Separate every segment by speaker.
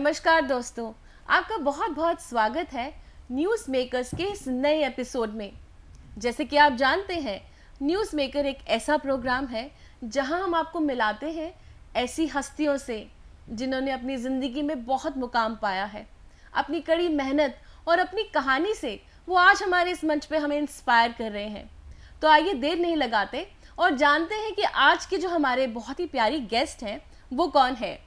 Speaker 1: नमस्कार दोस्तों, आपका बहुत बहुत स्वागत है न्यूज़ मेकर्स के इस नए एपिसोड में। जैसे कि आप जानते हैं, न्यूज़ मेकर एक ऐसा प्रोग्राम है जहां हम आपको मिलाते हैं ऐसी हस्तियों से जिन्होंने अपनी ज़िंदगी में बहुत मुकाम पाया है। अपनी कड़ी मेहनत और अपनी कहानी से वो आज हमारे इस मंच पे हमें इंस्पायर कर रहे हैं। तो आइए देर नहीं लगाते और जानते हैं कि आज के जो हमारे बहुत ही प्यारी गेस्ट हैं वो कौन है।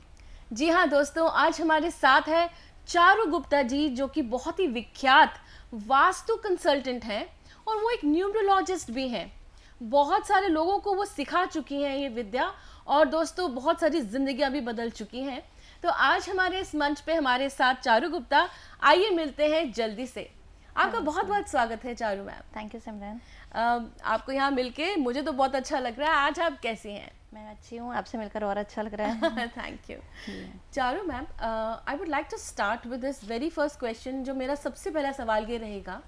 Speaker 1: जी हाँ दोस्तों, आज हमारे साथ है चारू गुप्ता जी, जो कि बहुत ही विख्यात वास्तु कंसल्टेंट हैं और वो एक न्यूमरोलॉजिस्ट भी हैं। बहुत सारे लोगों को वो सिखा चुकी हैं ये विद्या, और दोस्तों बहुत सारी जिंदगियां भी बदल चुकी हैं। तो आज हमारे इस मंच पे हमारे साथ चारू गुप्ता, आइए मिलते हैं जल्दी से। आपका बहुत बहुत स्वागत है चारू मैम।
Speaker 2: थैंक यू सिमरन।
Speaker 1: आपको यहाँ मिलके मुझे तो बहुत अच्छा लग रहा है। आज आप कैसी हैं?
Speaker 2: मैं अच्छी हूँ, आपसे मिलकर और अच्छा लग रहा है।
Speaker 1: Thank you Charu ma'am. I would like to start with this very first question. जो मेरा सबसे पहला सवाल ये रहेगा,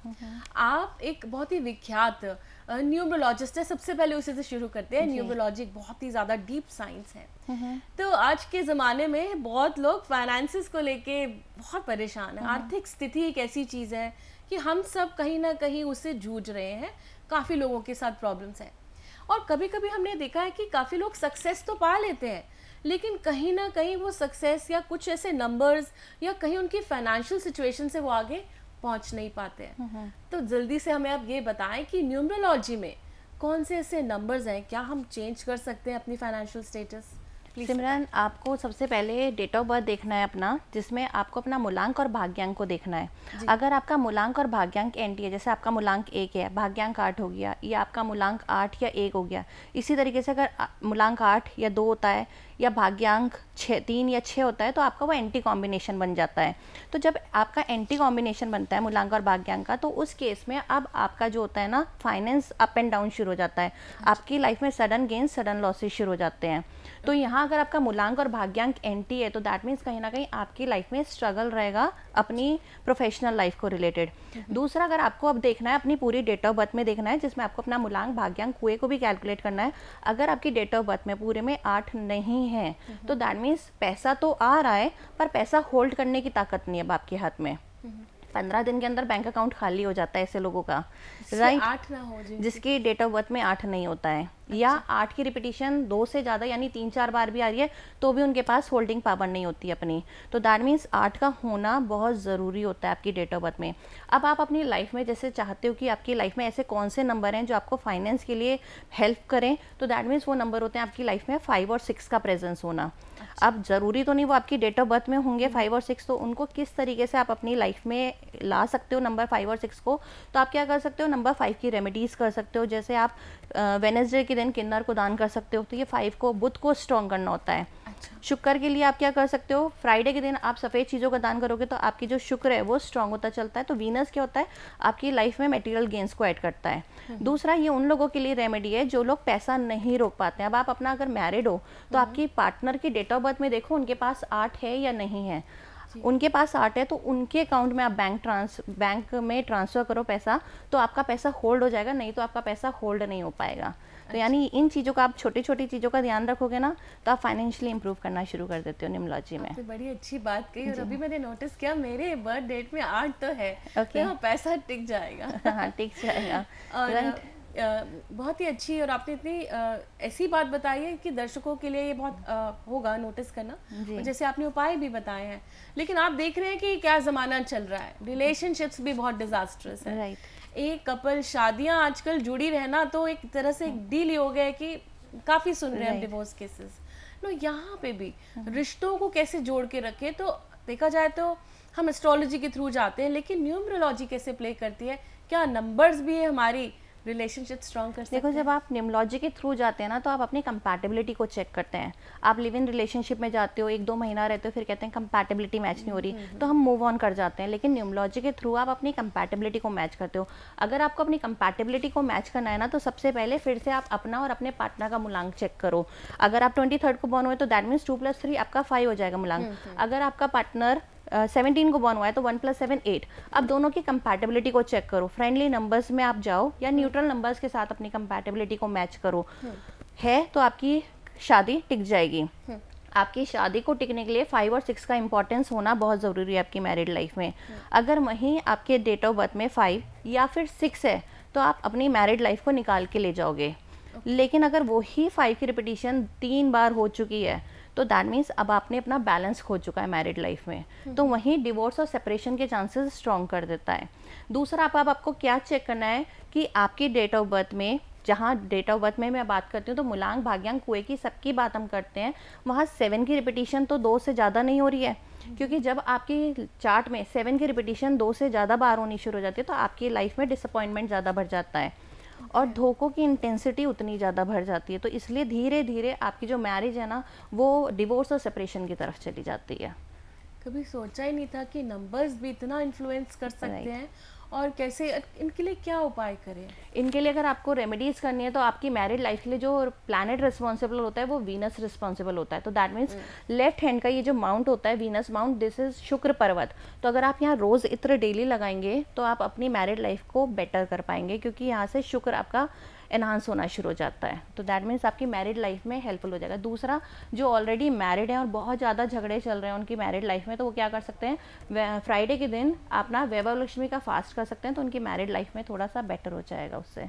Speaker 1: आप एक बहुत ही विख्यात न्यूमरोलॉजिस्ट है। सबसे पहले उसी से शुरू करते हैं। न्यूमरोलॉजी एक बहुत ही ज़्यादा डीप साइंस है। तो आज के ज़माने में बहुत लोग फाइनेंसिस को लेके बहुत परेशान हैं। आर्थिक स्थिति एक ऐसी चीज़ है कि हम सब कहीं ना कहीं उससे जूझ रहे हैं। काफ़ी लोगों के साथ प्रॉब्लम्स हैं, और कभी कभी हमने देखा है कि काफ़ी लोग सक्सेस तो पा लेते हैं, लेकिन कहीं ना कहीं वो सक्सेस या कुछ ऐसे नंबर्स या कहीं उनकी फाइनेंशियल सिचुएशन से वो आगे पहुंच नहीं पाते हैं। तो जल्दी से हमें आप ये बताएं कि न्यूमरोलॉजी में कौन से ऐसे नंबर्स हैं, क्या हम चेंज कर सकते हैं अपनी फाइनेंशियल स्टेटस?
Speaker 2: सिमरन, आपको सबसे पहले डेट ऑफ बर्थ देखना है अपना, जिसमें आपको अपना मूलांक और भाग्यांक को देखना है। अगर आपका मूलांक और भाग्यांक एंटी है, जैसे आपका मूलांक 1 है, भाग्यांक 8 हो गया, या आपका मूलांक 8 या 1 हो गया, इसी तरीके से अगर मूलांक 8 या 2 होता है या भाग्यांक 3 या 6 होता है, तो आपका वो एंटी कॉम्बिनेशन बन जाता है। तो जब आपका एंटी कॉम्बिनेशन बनता है मूलांक और भाग्यांक का, तो उस केस में अब आपका जो होता है ना, फाइनेंस अप एंड डाउन शुरू हो जाता है। आपकी लाइफ में सडन गेन सडन लॉसेस शुरू हो जाते हैं। तो यहाँ अगर आपका मूलांक और भाग्यांक एंटी है, तो दैट मीन्स कहीं ना कहीं आपकी लाइफ में स्ट्रगल रहेगा अपनी प्रोफेशनल लाइफ को रिलेटेड। दूसरा, अगर आपको अब देखना है अपनी पूरी डेट ऑफ बर्थ में देखना है, जिसमें आपको अपना मूलांक भाग्यांक कुएं को भी कैलकुलेट करना है। अगर आपकी डेट ऑफ बर्थ में पूरे में 8 नहीं है, तो दैट मीन्स पैसा तो आ रहा है पर पैसा होल्ड करने की ताकत नहीं है अब आपके हाथ में। 15 दिन के अंदर बैंक अकाउंट खाली हो जाता है ऐसे लोगों का, राइट?
Speaker 1: 8 ना हो
Speaker 2: जिसकी डेट ऑफ बर्थ में 8 नहीं होता है, या 8 की रिपीटिशन 2 से ज़्यादा यानी 3-4 बार भी आ रही है, तो भी उनके पास होल्डिंग पावर नहीं होती अपनी। तो दैट मीन्स 8 का होना बहुत ज़रूरी होता है आपकी डेट ऑफ बर्थ में। अब आप अपनी लाइफ में जैसे चाहते हो कि आपकी लाइफ में ऐसे कौन से नंबर हैं जो आपको फाइनेंस के लिए हेल्प करें, तो दैट मीन्स वो नंबर होते हैं आपकी लाइफ में 5 और 6 का प्रेजेंस होना। अब ज़रूरी तो नहीं वो आपकी डेट ऑफ बर्थ में होंगे 5 और 6, तो उनको किस तरीके से आप अपनी लाइफ में ला सकते हो नंबर 5 और 6 को, तो आप क्या कर सकते हो, नंबर 5 की रेमेडीज़ कर सकते हो। जैसे आप वेडनेसडे के दिन किन्नर को दान कर सकते हो, तो ये 5 को, बुध को स्ट्रॉन्ग करना होता है। शुक्र के लिए आप क्या कर सकते हो, फ्राइडे के दिन आप सफ़ेद चीज़ों का दान करोगे तो आपकी जो शुक्र है वो स्ट्रांग होता चलता है। तो वीनस क्या होता है, आपकी लाइफ में मटेरियल गेन्स को ऐड करता है। दूसरा, ये उन लोगों के लिए रेमेडी है जो लोग पैसा नहीं रोक पाते हैं। अब आप अपना अगर मैरिड हो, तो आपकी पार्टनर की डेट ऑफ बर्थ में देखो उनके पास 8 है या नहीं है। उनके पास 8 है तो उनके अकाउंट में आप बैंक में ट्रांसफ़र करो पैसा, तो आपका पैसा होल्ड हो जाएगा, नहीं तो आपका पैसा होल्ड नहीं हो पाएगा। तो यानी इन चीज़ों का, आप छोटी छोटी चीज़ों का ध्यान रखोगे ना, तो आप फाइनेंशियली इंप्रूव करना शुरू कर देते हो न्यूमरोलॉजी में।
Speaker 1: तो बड़ी अच्छी बात कही। और अभी मैंने नोटिस किया मेरे बर्थ डेट में 8 तो है,
Speaker 2: Okay.
Speaker 1: तो पैसा टिक जाएगा।
Speaker 2: हाँ, टिक जाएगा,
Speaker 1: और
Speaker 2: राइट।
Speaker 1: बहुत ही अच्छी, और आपने इतनी ऐसी बात बताई है कि दर्शकों के लिए ये बहुत होगा नोटिस करना, और जैसे आपने उपाय भी बताए हैं। लेकिन आप देख रहे हैं कि क्या ज़माना चल रहा है, रिलेशनशिप्स भी बहुत डिजास्टरस है,
Speaker 2: राइट।
Speaker 1: एक कपल, शादियां आजकल जुड़ी रहना तो एक तरह से एक डील ही हो गया है कि काफ़ी सुन रहे हैं डिवोर्स केसेस। नो, यहाँ पे भी रिश्तों को कैसे जोड़ के रखें? तो देखा जाए तो हम एस्ट्रोलॉजी के थ्रू जाते हैं, लेकिन न्यूमरोलॉजी कैसे प्ले करती है? क्या नंबर्स भी है हमारी रिलेशनशिप स्ट्रॉन्ग कर सकते हैं?
Speaker 2: देखो, जब आप न्यूमरोलॉजी के थ्रू जाते हैं ना, तो आप अपनी कंपैटिबिलिटी को चेक करते हैं। आप लिव इन रिलेशनशिप में जाते हो, 1-2 महीना रहते हो, फिर कहते हैं कंपैटिबिलिटी मैच नहीं हो रही, तो हम मूव ऑन कर जाते हैं। लेकिन न्यूमरोलॉजी के थ्रू आप अपनी कंपैटिबिलिटी को मैच करते हो। अगर आपको अपनी कंपैटिबिलिटी को मैच करना है ना, तो सबसे पहले फिर से आप अपना और अपने पार्टनर का मूलांक चेक करो। अगर आप 23 को बॉर्न हुए, तो दैट मीन्स 2 + 3 आपका 5 हो जाएगा मूलांक। अगर आपका पार्टनर 17 को बॉर्न हुआ है, तो 1 + 7 8। अब दोनों की कंपैटिबिलिटी को चेक करो, फ्रेंडली नंबर्स में आप जाओ या न्यूट्रल नंबर्स के साथ अपनी कंपैटिबिलिटी को मैच करो। है तो आपकी शादी टिक जाएगी। आपकी शादी को टिकने के लिए 5 और 6 का इंपॉर्टेंस होना बहुत ज़रूरी है आपकी मैरिड लाइफ में। अगर वहीं आपके डेट ऑफ बर्थ में 5 या फिर 6 है तो आप अपनी मैरिड लाइफ को निकाल के ले जाओगे। लेकिन अगर वही 5 की रिपीटिशन 3 बार हो चुकी है तो दैट मीन्स अब आपने अपना बैलेंस खो चुका है मैरिड लाइफ में, तो वहीं डिवोर्स और सेपरेशन के चांसेस स्ट्रॉन्ग कर देता है। दूसरा आपको क्या चेक करना है कि आपकी डेट ऑफ बर्थ में, जहाँ डेट ऑफ बर्थ में मैं बात करती हूँ तो मूलांक भाग्यांक कुएं की सबकी बात हम करते हैं, वहाँ 7 की रिपीटिशन तो 2 से ज़्यादा नहीं हो रही है। क्योंकि जब आपकी चार्ट में 7 की रिपीटिशन 2 से ज़्यादा बार होनी शुरू हो जाती है तो आपकी लाइफ में डिसअपॉइंटमेंट ज़्यादा बढ़ जाता है और धोखों की इंटेंसिटी उतनी ज़्यादा बढ़ जाती है। तो इसलिए धीरे धीरे आपकी जो मैरिज है ना वो डिवोर्स और सेपरेशन की तरफ चली जाती है।
Speaker 1: कभी सोचा ही नहीं था कि नंबर्स भी इतना इन्फ्लुएंस कर सकते हैं। और कैसे, इनके लिए क्या उपाय करें?
Speaker 2: इनके लिए अगर आपको रेमेडीज करनी है तो आपकी मैरिड लाइफ के लिए जो प्लैनेट रिस्पॉन्सिबल होता है वो वीनस रिस्पॉन्सिबल होता है। तो दैट मीन्स लेफ्ट हैंड का ये जो माउंट होता है वीनस माउंट, दिस इज शुक्र पर्वत। तो अगर आप यहाँ रोज इत्र डेली लगाएंगे तो आप अपनी मैरिड लाइफ को बेटर कर पाएंगे, क्योंकि यहाँ से शुक्र आपका एनहांस होना शुरू हो जाता है। तो दैट मीन्स आपकी मैरिड लाइफ में हेल्पफुल हो जाएगा। दूसरा, जो ऑलरेडी मैरिड हैं और बहुत ज़्यादा झगड़े चल रहे हैं उनकी मैरिड लाइफ में, तो वो क्या कर सकते हैं, फ्राइडे के दिन अपना वैभव लक्ष्मी का फास्ट कर सकते हैं, तो उनकी मैरिड लाइफ में थोड़ा सा बेटर हो जाएगा उससे।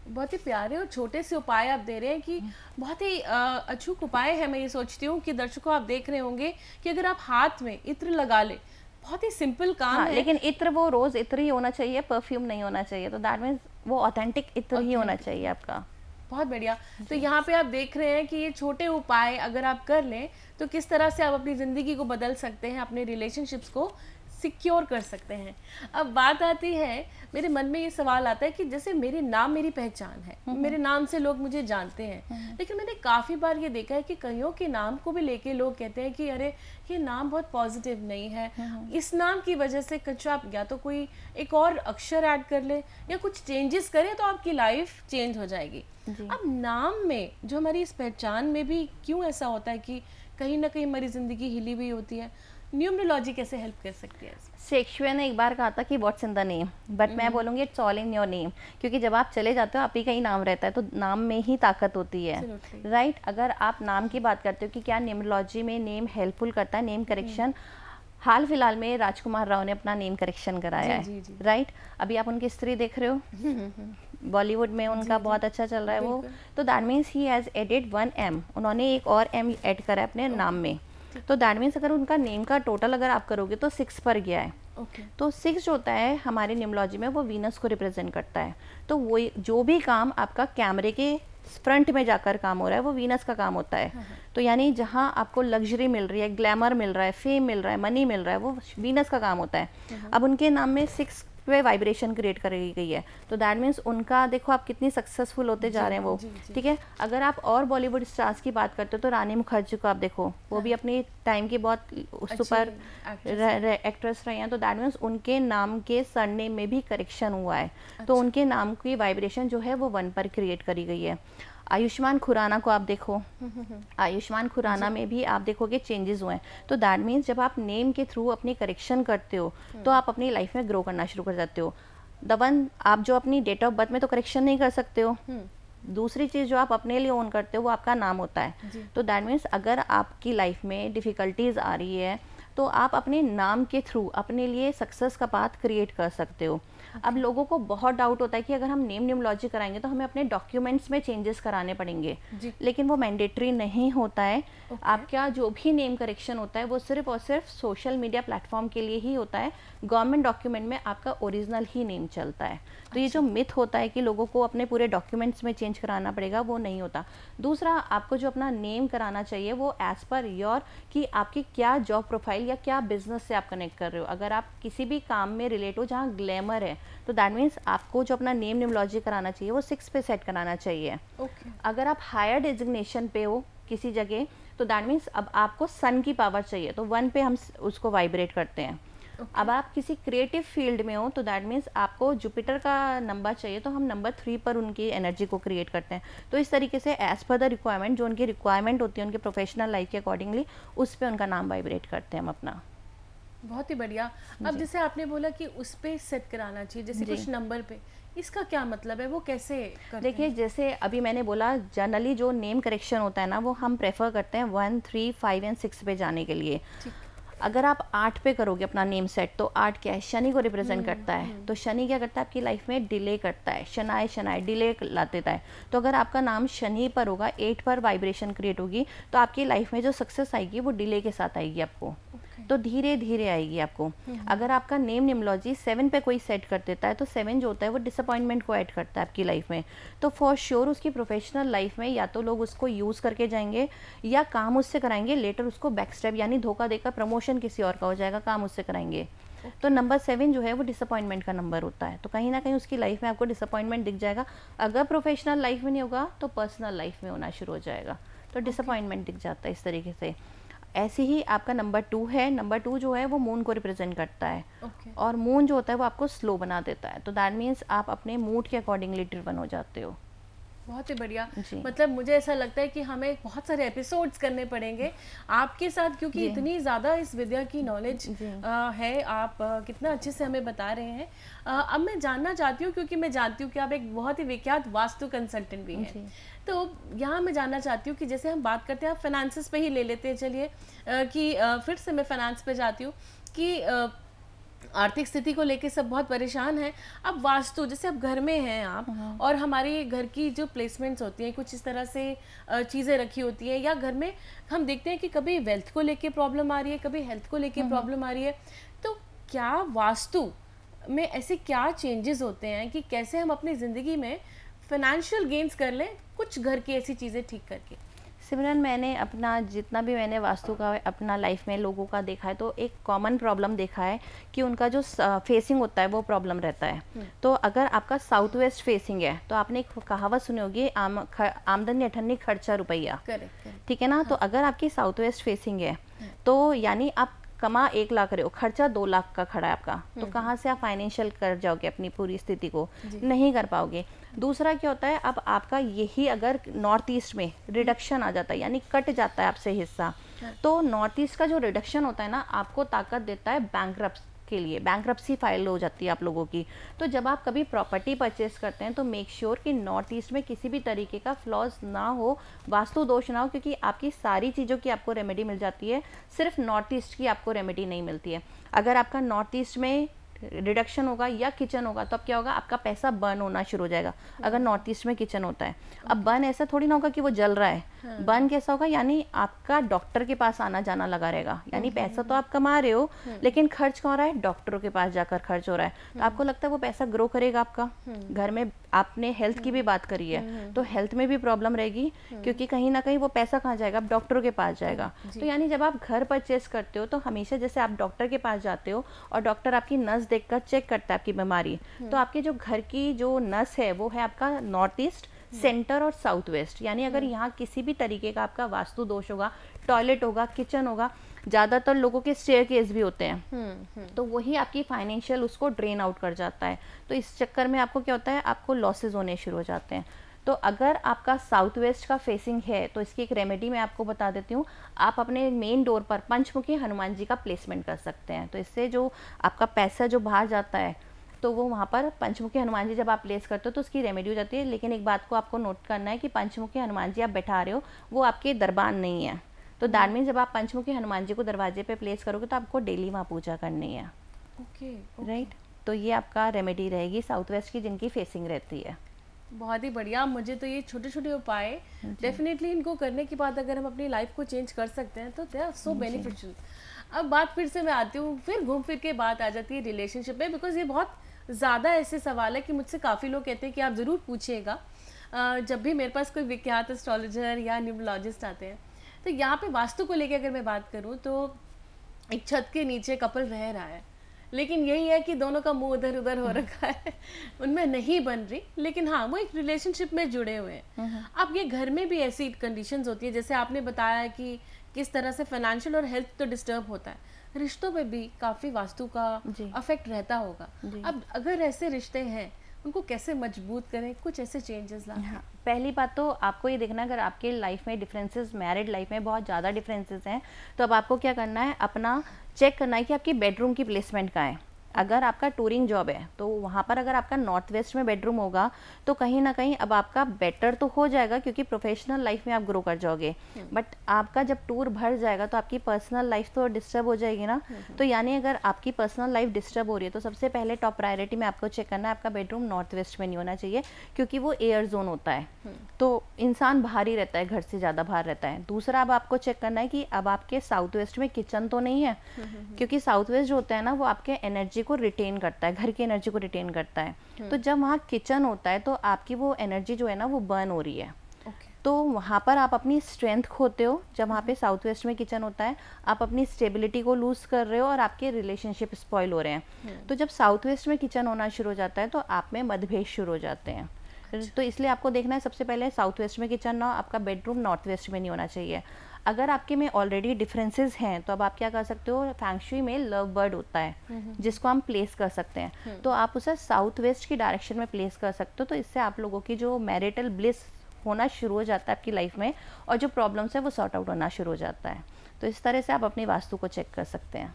Speaker 1: बहुत ही प्यारे और छोटे से उपाय आप दे रहे हैं कि बहुत ही अचूक उपाय है। मैं ये सोचती हूँ कि दर्शकों आप देख रहे होंगे कि अगर आप हाथ में इत्र लगा ले, बहुत ही सिंपल काम है।
Speaker 2: लेकिन इत्र वो रोज इत्र ही होना चाहिए, परफ्यूम नहीं होना चाहिए। तो दैट मीन्स वो ऑथेंटिक इत्र ही होना चाहिए आपका।
Speaker 1: बहुत बढ़िया। तो यहाँ पे आप देख रहे हैं कि ये छोटे उपाय अगर आप कर लें तो किस तरह से आप अपनी ज़िंदगी को बदल सकते हैं, अपने रिलेशनशिप्स को सिक्योर कर सकते हैं। अब बात आती है, मेरे मन में ये सवाल आता है कि जैसे मेरे नाम मेरी पहचान है, मेरे नाम से लोग मुझे जानते हैं, लेकिन मैंने काफ़ी बार ये देखा है कि कईयों के नाम को भी लेके लोग कहते हैं कि अरे ये नाम बहुत पॉजिटिव नहीं है, इस नाम की वजह से कुछ आप या तो कोई एक और अक्षर ऐड कर ले या कुछ चेंजेस करें तो आपकी लाइफ चेंज हो जाएगी। अब नाम में जो हमारी इस पहचान में भी क्यों ऐसा होता है कि कहीं ना कहीं हमारी ज़िंदगी हिली हुई होती है? न्यूमरोलॉजी कैसे हेल्प कर सकती है?
Speaker 2: शेक्सपियर ने एक बार कहा था कि what's in the name, but मैं बोलूँगी it's all in your name. क्योंकि जब आप चले जाते हो आप ही का ही नाम रहता है, तो नाम में ही ताकत होती है, राइट? अगर आप नाम की बात करते हो कि क्या न्यूमरोलॉजी में नेम हेल्पफुल करता है, नेम करेक्शन, हाल फिलहाल में राजकुमार राव ने अपना नेम करेक्शन कराया है, राइट? अभी आप उनकी स्त्री देख रहे हो, बॉलीवुड में उनका बहुत अच्छा चल रहा है वो। तो that means he has added 1 M, उन्होंने एक और M ऐड करा है अपने नाम में। तो दैट मीन्स अगर उनका नेम का टोटल अगर आप करोगे तो 6 पर गया है। तो 6 जो होता है हमारे न्यूमरोलॉजी में वो वीनस को रिप्रेजेंट करता है। तो वो जो भी काम आपका कैमरे के फ्रंट में जाकर काम हो रहा है वो वीनस का काम होता है। तो यानी जहाँ आपको लग्जरी मिल रही है, ग्लैमर मिल रहा है, फेम मिल रहा है, मनी मिल रहा है, वो वीनस का काम होता है। अब उनके नाम में 6 पे वाइब्रेशन क्रिएट करी गई है, तो दैट मीन्स उनका देखो आप कितनी सक्सेसफुल होते जा रहे हैं वो, ठीक है? अगर आप और बॉलीवुड स्टार्स की बात करते हो तो रानी मुखर्जी को आप देखो, वो भी अपनी टाइम की बहुत सुपर एक्ट्रेस रही हैं। तो दैट मीन्स उनके नाम के सरनेम में भी करेक्शन हुआ है, तो उनके नाम की वाइब्रेशन जो है वो 1 पर क्रिएट करी गई है। आयुष्मान खुराना को आप देखो, आयुष्मान खुराना में भी आप देखोगे चेंजेस हुए हैं। तो दैट मीन्स जब आप नेम के थ्रू अपनी करेक्शन करते हो तो आप अपनी लाइफ में ग्रो करना शुरू कर जाते हो। आप जो अपनी डेट ऑफ बर्थ में तो करेक्शन नहीं कर सकते हो, दूसरी चीज़ जो आप अपने लिए ओन करते हो वो आपका नाम होता है। तो दैट मीन्स अगर आपकी लाइफ में डिफ़िकल्टीज आ रही है तो आप अपने नाम के थ्रू अपने लिए सक्सेस का पाथ क्रिएट कर सकते हो। अब लोगों को बहुत डाउट होता है कि अगर हम नेम न्यूमरोलॉजी कराएंगे तो हमें अपने डॉक्यूमेंट्स में चेंजेस कराने पड़ेंगे, लेकिन वो मैंडेटरी नहीं होता है। आपका जो भी नेम करेक्शन होता है वो सिर्फ और सिर्फ सोशल मीडिया प्लेटफॉर्म के लिए ही होता है। गवर्नमेंट डॉक्यूमेंट में आपका ओरिजिनल ही नेम चलता है। तो ये जो मिथ होता है कि लोगों को अपने पूरे डॉक्यूमेंट्स में चेंज कराना पड़ेगा, वो नहीं होता। दूसरा, आपको जो अपना नेम कराना चाहिए वो एज पर योर कि आपकी क्या जॉब प्रोफाइल या क्या बिजनेस से आप कनेक्ट कर रहे हो। अगर आप किसी भी काम में रिलेट हो जहाँ ग्लैमर है तो दैट मीन्स आपको जो अपना नेम न्यूमरोलॉजी कराना चाहिए वो 6 पे सेट कराना चाहिए। अगर आप हायर डेजिग्नेशन पे हो किसी जगह तो दैट मीन्स अब आपको सन की पावर चाहिए, तो 1 पे हम उसको वाइब्रेट करते हैं। अब आप किसी क्रिएटिव फील्ड में हो तो दैट मीन्स आपको जुपिटर का नंबर चाहिए, तो हम नंबर 3 पर उनकी एनर्जी को क्रिएट करते हैं। तो इस तरीके से एज पर द रिक्वायरमेंट, जो उनकी रिक्वायरमेंट होती है उनके प्रोफेशनल लाइफ के अकॉर्डिंगली, उस पर उनका नाम वाइब्रेट करते हैं हम अपना।
Speaker 1: बहुत ही बढ़िया। अब जैसे आपने बोला कि उस पे सेट कराना चाहिए, जैसे कुछ नंबर पे, इसका क्या मतलब है, वो कैसे करते
Speaker 2: देखिए
Speaker 1: हैं?
Speaker 2: जैसे अभी मैंने बोला, जनरली जो नेम करेक्शन होता है ना, वो हम प्रेफर करते हैं 1, 3, 5 एंड 6 पे जाने के लिए।
Speaker 1: ठीक।
Speaker 2: अगर आप 8 पे करोगे अपना नेम सेट, तो 8 क्या है, शनि को रिप्रेजेंट करता है। तो शनि क्या करता है, आपकी लाइफ में डिले करता है, शनाय शनाय डिले ला देता है। तो अगर आपका नाम शनि पर होगा, 8 पर वाइब्रेशन क्रिएट होगी, तो आपकी लाइफ में जो सक्सेस आएगी वो डिले के साथ आएगी आपको, तो धीरे धीरे आएगी आपको। अगर आपका नेम न्यूमरोलॉजी 7 पे कोई सेट कर देता है, तो 7 जो होता है वो डिसअपॉइंटमेंट को ऐड करता है आपकी लाइफ में। तो फॉर श्योर उसकी प्रोफेशनल लाइफ में या तो लोग उसको यूज़ करके जाएंगे या काम उससे कराएंगे, लेटर उसको बैक स्टेप यानी धोखा देकर प्रमोशन किसी और का हो जाएगा, काम उससे कराएंगे। तो नंबर 7 जो है वो डिसअपॉइंटमेंट का नंबर होता है। तो कहीं ना कहीं उसकी लाइफ में आपको डिसअपॉइंटमेंट दिख जाएगा। अगर प्रोफेशनल लाइफ में नहीं होगा तो पर्सनल लाइफ में होना शुरू हो जाएगा, तो डिसअपॉइंटमेंट दिख जाता है इस तरीके से। ऐसे ही आपका नंबर 2 है, नंबर 2 जो है वो मून को रिप्रेजेंट करता है। और मून जो होता है वो आपको स्लो बना देता है, तो दैट मीन्स आप अपने मूड के अकॉर्डिंगली ड्रिवन हो जाते हो।
Speaker 1: बहुत ही बढ़िया।
Speaker 2: जी।
Speaker 1: मतलब मुझे ऐसा लगता है कि हमें बहुत सारे एपिसोड्स करने पड़ेंगे आपके साथ, क्योंकि इतनी ज़्यादा इस विद्या की नॉलेज है। आप कितना अच्छे से हमें बता रहे हैं। अब मैं जानना चाहती हूँ, क्योंकि मैं जानती हूँ कि आप एक बहुत ही विख्यात वास्तु कंसल्टेंट भी हैं। तो यहाँ मैं जानना चाहती हूँ कि जैसे हम बात करते हैं, आप फाइनेंसेस पे ही ले लेते हैं, चलिए कि फिर से मैं फाइनेंस पे जाती हूँ कि आर्थिक स्थिति को लेके सब बहुत परेशान हैं। अब वास्तु, जैसे अब घर में हैं आप, और हमारे घर की जो प्लेसमेंट्स होती हैं कुछ इस तरह से चीज़ें रखी होती हैं, या घर में हम देखते हैं कि कभी वेल्थ को लेके प्रॉब्लम आ रही है, कभी हेल्थ को लेके प्रॉब्लम आ रही है। तो क्या वास्तु में ऐसे क्या चेंजेस होते हैं कि कैसे हम अपनी ज़िंदगी में फाइनेंशियल गेन्स कर लें, कुछ घर की ऐसी चीज़ें ठीक करके?
Speaker 2: सिमरन, मैंने अपना जितना भी मैंने वास्तु का अपना लाइफ में लोगों का देखा है, तो एक कॉमन प्रॉब्लम देखा है कि उनका जो फेसिंग होता है वो प्रॉब्लम रहता है। तो अगर आपका साउथ वेस्ट फेसिंग है, तो आपने एक कहावत सुनी होगी, आमदनी अठन्नी खर्चा रुपया।
Speaker 1: करेक्ट।
Speaker 2: ठीक है ना। तो अगर आपकी साउथ वेस्ट फेसिंग है, तो यानी आप कमा 1 लाख रहे हो, खर्चा 2 लाख का खड़ा है आपका, तो कहाँ से आप फाइनेंशियल कर जाओगे अपनी पूरी स्थिति को, नहीं कर पाओगे। दूसरा क्या होता है, अब आपका यही अगर नॉर्थ ईस्ट में रिडक्शन आ जाता है, यानी कट जाता है आपसे हिस्सा, तो नॉर्थ ईस्ट का जो रिडक्शन होता है ना, आपको ताकत देता है बैंकरप्ट के लिए, बैंकरप्सी फाइल हो जाती है आप लोगों की। तो जब आप कभी प्रॉपर्टी परचेस करते हैं, तो मेक श्योर कि नॉर्थ ईस्ट में किसी भी तरीके का फ्लॉज ना हो, वास्तु दोष ना हो, क्योंकि आपकी सारी चीज़ों की आपको रेमेडी मिल जाती है, सिर्फ नॉर्थ ईस्ट की आपको रेमेडी नहीं मिलती है। अगर आपका नॉर्थ ईस्ट में रिडक्शन होगा या किचन होगा, तो अब क्या होगा, आपका पैसा बर्न होना शुरू हो जाएगा। अगर नॉर्थ ईस्ट में किचन होता है, अब बर्न ऐसा थोड़ी ना होगा कि वो जल रहा है, बर्न कैसा होगा, यानी आपका डॉक्टर के पास आना जाना लगा रहेगा, यानी पैसा तो आप कमा रहे हो, लेकिन खर्च कहाँ हो रहा है, डॉक्टरों के पास जाकर खर्च हो रहा है। तो आपको लगता है वो पैसा ग्रो करेगा आपका घर में? आपने हेल्थ की भी बात करी है, तो हेल्थ में भी प्रॉब्लम रहेगी, क्योंकि कहीं ना कहीं वो पैसा कहाँ जाएगा, अब डॉक्टरों के पास जाएगा। तो यानी जब आप घर परचेस करते हो, तो हमेशा जैसे आप डॉक्टर के पास जाते हो और डॉक्टर आपकी नस देखकर चेक करता है आपकी बीमारी, तो आपके जो घर की जो नस है वो है आपका नॉर्थ ईस्ट, सेंटर और साउथ वेस्ट। यानी अगर यहाँ किसी भी तरीके का आपका वास्तु दोष होगा, टॉयलेट होगा, किचन होगा, ज़्यादातर लोगों के स्टेयरकेस भी होते हैं, तो वही आपकी फाइनेंशियल उसको ड्रेन आउट कर जाता है। तो इस चक्कर में आपको क्या होता है, आपको लॉसेज होने शुरू हो जाते हैं। तो अगर आपका साउथ वेस्ट का फेसिंग है, तो इसकी एक रेमेडी मैं आपको बता देती हूँ। आप अपने मेन डोर पर पंचमुखी हनुमान जी का प्लेसमेंट कर सकते हैं। तो इससे जो आपका पैसा जो बाहर जाता है, तो वो वहाँ पर पंचमुखी हनुमान जी जब आप प्लेस करते हो तो उसकी रेमेडी हो जाती है। लेकिन एक बात को आपको नोट करना है कि पंचमुखी हनुमान जी आप बैठा रहे हो, वो आपके दरबार नहीं है। तो दैट मीन्स जब आप पंचमुखी हनुमान जी को दरवाजे पे प्लेस करोगे, तो आपको डेली वहाँ पूजा करनी है।
Speaker 1: ओके।
Speaker 2: राइट। तो ये आपका रेमेडी रहेगी साउथ वेस्ट की, जिनकी फेसिंग रहती है।
Speaker 1: बहुत ही बढ़िया। मुझे तो ये छोटे छोटे उपाय डेफिनेटली इनको करने के बाद अगर हम अपनी लाइफ को चेंज कर सकते हैं, तो दे आर सो बेनिफिशियल। अब बात फिर से मैं आती हूँ, फिर घूम फिर के बात आ जाती है रिलेशनशिप में, बिकॉज ये बहुत ज़्यादा ऐसे सवाल है कि मुझसे काफ़ी लोग कहते हैं कि आप ज़रूर पूछिएगा जब भी मेरे पास कोई विख्यात एस्ट्रोलॉजर या न्यूमरोलॉजिस्ट आते हैं। तो यहाँ पे वास्तु को लेकर अगर मैं बात करूँ, तो एक छत के नीचे कपल रह रहा है, लेकिन यही है कि दोनों का मुंह उधर उधर हो रखा है, उनमें नहीं बन रही, लेकिन हाँ वो एक रिलेशनशिप में जुड़े हुए हैं। अब ये घर में भी ऐसी कंडीशंस होती है, जैसे आपने बताया कि किस तरह से फाइनेंशियल और हेल्थ तो डिस्टर्ब होता है, रिश्तों पे भी काफ़ी वास्तु का अफेक्ट रहता होगा। अब अगर ऐसे रिश्ते हैं उनको कैसे मजबूत करें, कुछ ऐसे चेंजेस लाएं?
Speaker 2: हाँ, पहली बात तो आपको ये देखना, अगर आपके लाइफ में डिफरेंसेस, मैरिड लाइफ में बहुत ज़्यादा डिफरेंसेस हैं, तो अब आपको क्या करना है, अपना चेक करना है कि आपकी बेडरूम की प्लेसमेंट कहाँ है। अगर आपका टूरिंग जॉब है तो वहाँ पर अगर आपका नॉर्थ वेस्ट में बेडरूम होगा तो कहीं ना कहीं अब आपका बेटर तो हो जाएगा, क्योंकि प्रोफेशनल लाइफ में आप ग्रो कर जाओगे, बट आपका जब टूर भर जाएगा तो आपकी पर्सनल लाइफ तो डिस्टर्ब हो जाएगी ना। तो यानी अगर आपकी पर्सनल लाइफ डिस्टर्ब हो रही है तो सबसे पहले टॉप प्रायोरिटी में आपको चेक करना है आपका बेडरूम नॉर्थ वेस्ट में नहीं होना चाहिए, क्योंकि वो एयर जोन होता है, तो इंसान बाहर ही रहता है, घर से ज़्यादा बाहर रहता है। दूसरा अब आपको चेक करना है कि अब आपके साउथ वेस्ट में किचन तो नहीं है, क्योंकि साउथ वेस्ट जो होता है ना वो आपके एनर्जी को रिटेन करता है, घर की एनर्जी को रिटेन करता है। तो जब वहाँ किचन होता है तो आपकी वो एनर्जी जो है ना वो बर्न हो रही है, तो वहाँ पर आप अपनी स्ट्रेंथ खोते हो। जब वहाँ पे साउथ वेस्ट में किचन होता है आप अपनी स्टेबिलिटी को लूज कर रहे हो और आपके रिलेशनशिप स्पॉइल हो रहे हैं। तो जब साउथ वेस्ट में किचन होना शुरू हो जाता है तो आप में मतभेद शुरू हो जाते हैं। तो इसलिए आपको देखना है सबसे पहले साउथ वेस्ट में किचन ना, आपका बेडरूम नॉर्थ वेस्ट में नहीं होना चाहिए। अगर आपके में ऑलरेडी डिफरेंसेस हैं तो अब आप क्या कर सकते हो, फैंगशुई में लव बर्ड होता है जिसको हम प्लेस कर सकते हैं, तो आप उसे साउथ वेस्ट की डायरेक्शन में प्लेस कर सकते हो। तो इससे आप लोगों की जो मैरिटल ब्लिस होना शुरू हो जाता है आपकी लाइफ में, और जो प्रॉब्लम्स है वो सॉर्ट आउट होना शुरू हो जाता है। तो इस तरह से आप अपनी वास्तु को चेक कर सकते हैं।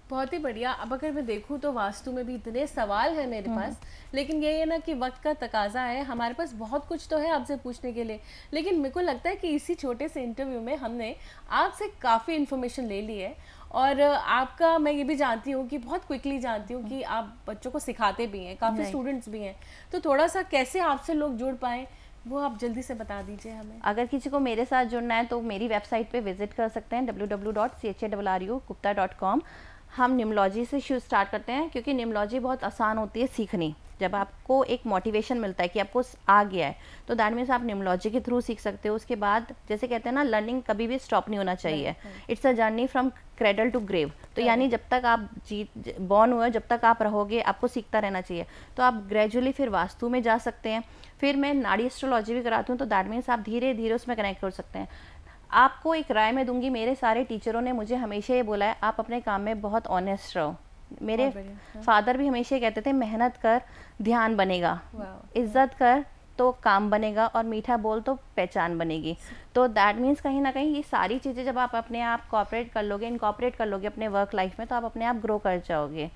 Speaker 1: बहुत ही बढ़िया। अब अगर मैं देखूं तो वास्तु में भी इतने सवाल हैं मेरे पास, लेकिन ये है ना कि वक्त का तकाजा है, हमारे पास बहुत कुछ तो है आपसे पूछने के लिए, लेकिन मेरे को लगता है कि इसी छोटे से इंटरव्यू में हमने आपसे काफ़ी इन्फॉर्मेशन ले ली है। और आपका मैं ये भी जानती हूँ कि बहुत क्विकली जानती हूँ कि आप बच्चों को सिखाते भी हैं, काफ़ी स्टूडेंट्स भी हैं, तो थोड़ा सा कैसे आपसे लोग जुड़ पाएँ वो आप जल्दी से बता दीजिए हमें।
Speaker 2: अगर किसी को मेरे साथ जुड़ना है तो मेरी वेबसाइट पे विजिट कर सकते हैं www.charugupta.com। हम न्यूमलॉजी से शुरू स्टार्ट करते हैं, क्योंकि न्यूमलॉजी बहुत आसान होती है सीखनी। जब आपको एक मोटिवेशन मिलता है कि आपको आ गया है तो दैट मीन्स आप न्यूमलॉजी के थ्रू सीख सकते हो। उसके बाद जैसे कहते हैं ना, लर्निंग कभी भी स्टॉप नहीं होना चाहिए, it's a journey from cradle to grave. तो यानी जब तक आप बॉर्न हुए, जब तक आप रहोगे, आपको सीखता रहना चाहिए। तो आप ग्रेजुअली फिर वास्तु में जा सकते हैं। फिर मैं नाड़ी एस्ट्रोलॉजी भी कराती हूँ, तो दैट मीन्स आप धीरे धीरे उसमें कनेक्ट कर सकते हैं। आपको एक राय मैं दूंगी, मेरे सारे टीचरों ने मुझे हमेशा ये बोला है आप अपने काम में बहुत ऑनेस्ट रहो। मेरे फादर भी हमेशा कहते थे मेहनत कर ध्यान बनेगा, इज्जत कर तो काम बनेगा, और मीठा बोल तो पहचान बनेगी। तो दैट मीन्स कहीं ना कहीं ये सारी चीज़ें जब आप अपने आप कॉपरेट कर लोगे, इनकॉपरेट कर लोगे अपने वर्क लाइफ में, तो आप अपने आप ग्रो कर जाओगे।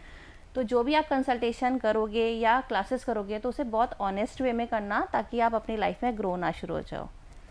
Speaker 2: तो जो भी आप कंसल्टेशन करोगे या क्लासेस करोगे तो उसे बहुत ऑनेस्ट वे में करना, ताकि आप अपनी लाइफ में ग्रो ना शुरू हो जाओ।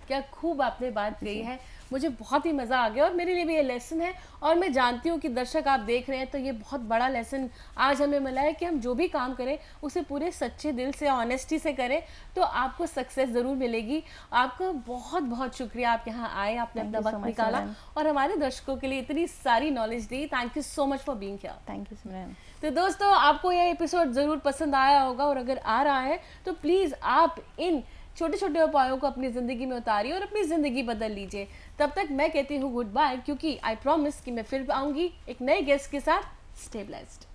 Speaker 1: क्या खूब आपने बात कही है, मुझे बहुत ही मज़ा आ गया और मेरे लिए भी ये लेसन है। और मैं जानती हूँ कि दर्शक आप देख रहे हैं तो ये बहुत बड़ा लेसन आज हमें मिला है कि हम जो भी काम करें उसे पूरे सच्चे दिल से, ऑनेस्टी से करें, तो आपको सक्सेस ज़रूर मिलेगी। आपका बहुत बहुत शुक्रिया, आप यहाँ आए, आपने अपना वक्त निकाला और हमारे दर्शकों के लिए इतनी सारी नॉलेज दी। Thank you so much for being here.
Speaker 2: Thank you Simran.
Speaker 1: तो दोस्तों, आपको यह एपिसोड ज़रूर पसंद आया होगा, और अगर आ रहा है तो प्लीज़ आप इन छोटे छोटे उपायों को अपनी ज़िंदगी में उतारिए और अपनी ज़िंदगी बदल लीजिए। तब तक मैं कहती हूँ गुड बाय, क्योंकि आई प्रॉमिस कि मैं फिर आऊँगी एक नए गेस्ट के साथ। Stay blessed.